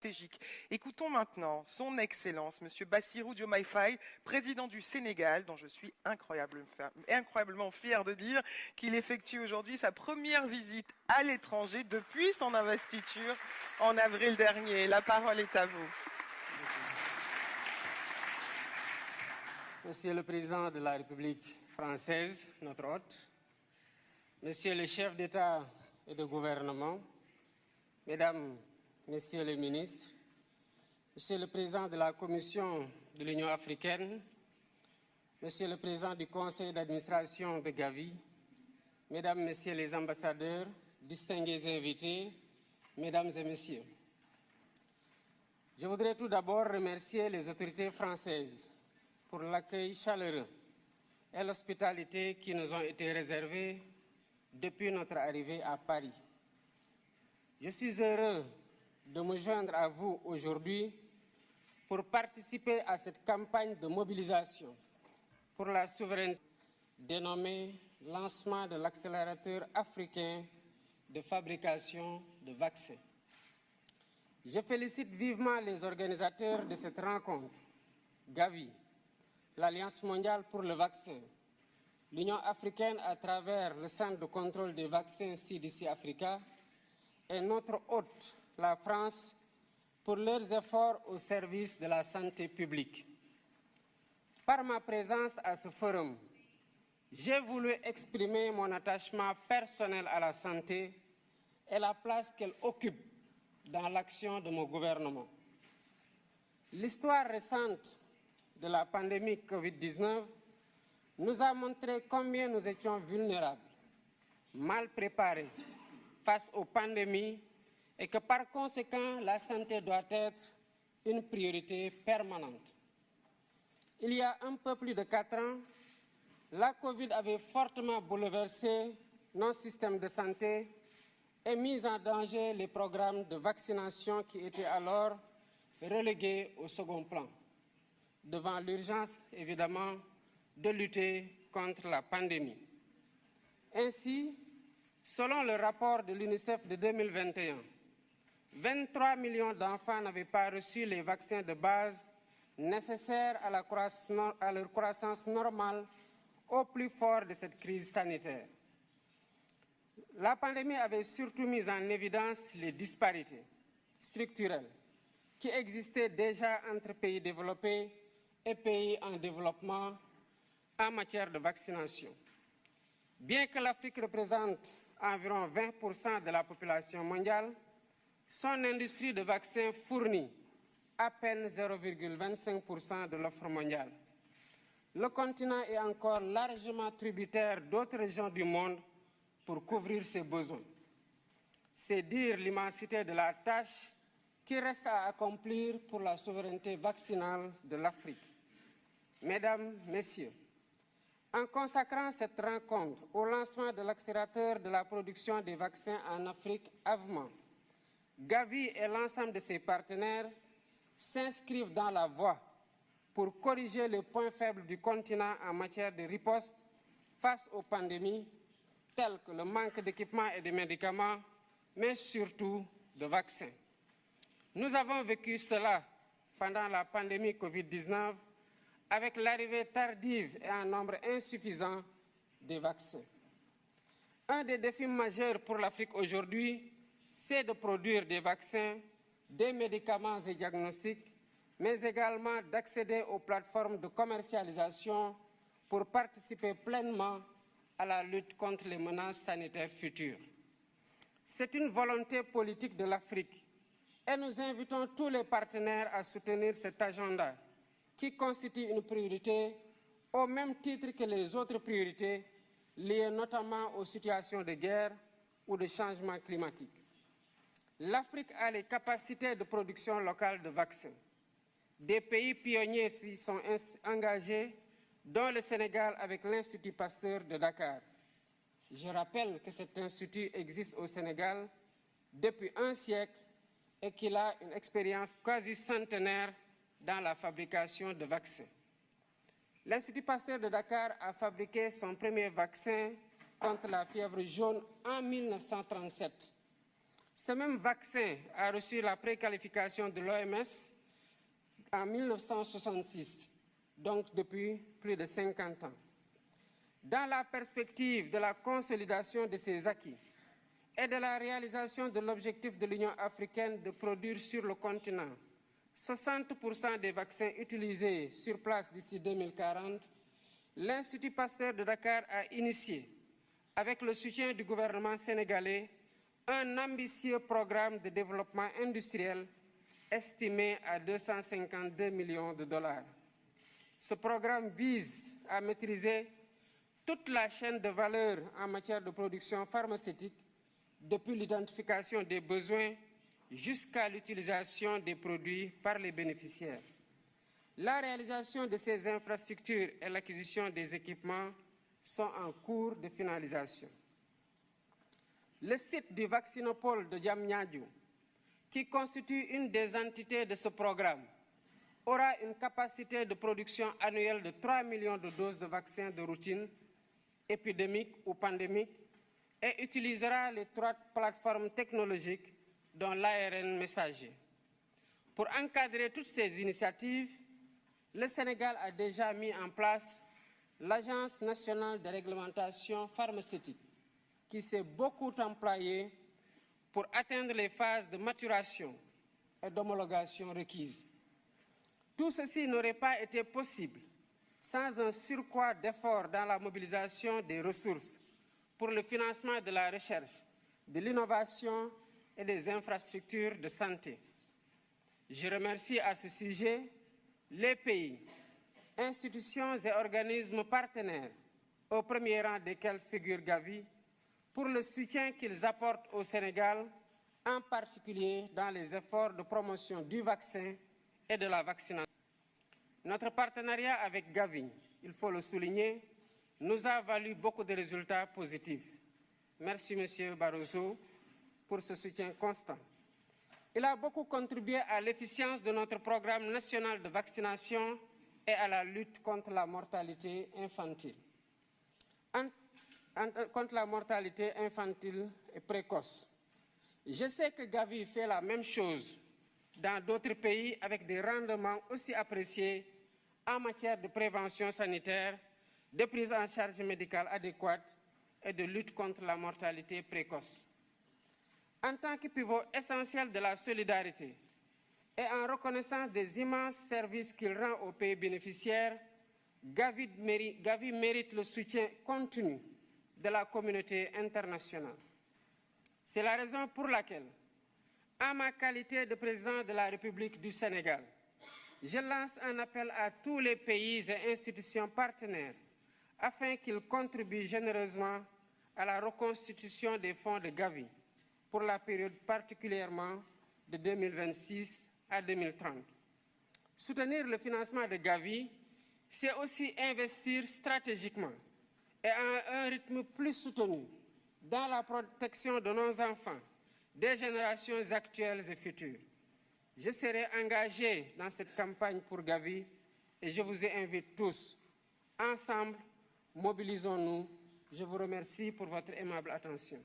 stratégique. Écoutons maintenant son Excellence, Monsieur Bassirou Diomaye Faye, président du Sénégal, dont je suis incroyablement fier de dire qu'il effectue aujourd'hui sa première visite à l'étranger depuis son investiture en avril dernier. La parole est à vous. Monsieur le Président de la République française, notre hôte, Monsieur le chef d'État et de gouvernement, Mesdames, Messieurs les ministres, Monsieur le Président de la Commission de l'Union africaine, Monsieur le Président du Conseil d'administration de Gavi, Mesdames, Messieurs les ambassadeurs, distingués invités, Mesdames et Messieurs. Je voudrais tout d'abord remercier les autorités françaises pour l'accueil chaleureux et l'hospitalité qui nous ont été réservés depuis notre arrivée à Paris. Je suis heureux de me joindre à vous aujourd'hui pour participer à cette campagne de mobilisation pour la souveraineté dénommée Lancement de l'accélérateur africain de fabrication de vaccins. Je félicite vivement les organisateurs de cette rencontre, Gavi, l'Alliance mondiale pour le vaccin, l'Union africaine à travers le Centre de contrôle des vaccins CDC Africa et notre hôte, la France, pour leurs efforts au service de la santé publique. Par ma présence à ce forum, j'ai voulu exprimer mon attachement personnel à la santé et la place qu'elle occupe dans l'action de mon gouvernement. L'histoire récente de la pandémie Covid-19 nous a montré combien nous étions vulnérables, mal préparés face aux pandémies et que par conséquent, la santé doit être une priorité permanente. Il y a un peu plus de 4 ans, la Covid avait fortement bouleversé nos systèmes de santé et mis en danger les programmes de vaccination qui étaient alors relégués au second plan, devant l'urgence, évidemment, de lutter contre la pandémie. Ainsi, selon le rapport de l'UNICEF de 2021, 23 millions d'enfants n'avaient pas reçu les vaccins de base nécessaires à leur croissance normale au plus fort de cette crise sanitaire. La pandémie avait surtout mis en évidence les disparités structurelles qui existaient déjà entre pays développés et pays en développement en matière de vaccination. Bien que l'Afrique représente environ 20% de la population mondiale, son industrie de vaccins fournit à peine 0,25% de l'offre mondiale. Le continent est encore largement tributaire d'autres régions du monde pour couvrir ses besoins. C'est dire l'immensité de la tâche qui reste à accomplir pour la souveraineté vaccinale de l'Afrique. Mesdames, Messieurs, en consacrant cette rencontre au lancement de l'accélérateur de la production des vaccins en Afrique, AVMA, Gavi et l'ensemble de ses partenaires s'inscrivent dans la voie pour corriger les points faibles du continent en matière de riposte face aux pandémies, telles que le manque d'équipements et de médicaments, mais surtout de vaccins. Nous avons vécu cela pendant la pandémie Covid-19 avec l'arrivée tardive et en nombre insuffisant des vaccins. Un des défis majeurs pour l'Afrique aujourd'hui, c'est de produire des vaccins, des médicaments et diagnostics, mais également d'accéder aux plateformes de commercialisation pour participer pleinement à la lutte contre les menaces sanitaires futures. C'est une volonté politique de l'Afrique et nous invitons tous les partenaires à soutenir cet agenda qui constitue une priorité au même titre que les autres priorités liées notamment aux situations de guerre ou de changement climatique. L'Afrique a les capacités de production locale de vaccins. Des pays pionniers s'y sont engagés, dont le Sénégal avec l'Institut Pasteur de Dakar. Je rappelle que cet institut existe au Sénégal depuis un siècle et qu'il a une expérience quasi centenaire dans la fabrication de vaccins. L'Institut Pasteur de Dakar a fabriqué son premier vaccin contre la fièvre jaune en 1937. Ce même vaccin a reçu la préqualification de l'OMS en 1966, donc depuis plus de 50 ans. Dans la perspective de la consolidation de ces acquis et de la réalisation de l'objectif de l'Union africaine de produire sur le continent 60% des vaccins utilisés sur place d'ici 2040, l'Institut Pasteur de Dakar a initié, avec le soutien du gouvernement sénégalais, un ambitieux programme de développement industriel estimé à 252 millions de dollars. Ce programme vise à maîtriser toute la chaîne de valeur en matière de production pharmaceutique, depuis l'identification des besoins jusqu'à l'utilisation des produits par les bénéficiaires. La réalisation de ces infrastructures et l'acquisition des équipements sont en cours de finalisation. Le site du vaccinopole de Diamniadio, qui constitue une des entités de ce programme, aura une capacité de production annuelle de 3 millions de doses de vaccins de routine, épidémiques ou pandémiques, et utilisera les 3 plateformes technologiques dont l'ARN messager. Pour encadrer toutes ces initiatives, le Sénégal a déjà mis en place l'Agence nationale de réglementation pharmaceutique, qui s'est beaucoup employée pour atteindre les phases de maturation et d'homologation requises. Tout ceci n'aurait pas été possible sans un surcroît d'efforts dans la mobilisation des ressources pour le financement de la recherche, de l'innovation et des infrastructures de santé. Je remercie à ce sujet les pays, institutions et organismes partenaires, au premier rang desquels figure Gavi, pour le soutien qu'ils apportent au Sénégal, en particulier dans les efforts de promotion du vaccin et de la vaccination. Notre partenariat avec Gavi, il faut le souligner, nous a valu beaucoup de résultats positifs. Merci, M. Barroso, pour ce soutien constant. Il a beaucoup contribué à l'efficience de notre programme national de vaccination et à la lutte contre la mortalité infantile. Contre la mortalité infantile et précoce. Je sais que Gavi fait la même chose dans d'autres pays avec des rendements aussi appréciés en matière de prévention sanitaire, de prise en charge médicale adéquate et de lutte contre la mortalité précoce. En tant que pivot essentiel de la solidarité et en reconnaissance des immenses services qu'il rend aux pays bénéficiaires, Gavi mérite le soutien continu de la communauté internationale. C'est la raison pour laquelle, en ma qualité de président de la République du Sénégal, je lance un appel à tous les pays et institutions partenaires afin qu'ils contribuent généreusement à la reconstitution des fonds de Gavi pour la période particulièrement de 2026 à 2030. Soutenir le financement de Gavi, c'est aussi investir stratégiquement et à un rythme plus soutenu dans la protection de nos enfants, des générations actuelles et futures. Je serai engagé dans cette campagne pour Gavi et je vous invite tous. Ensemble, mobilisons-nous. Je vous remercie pour votre aimable attention.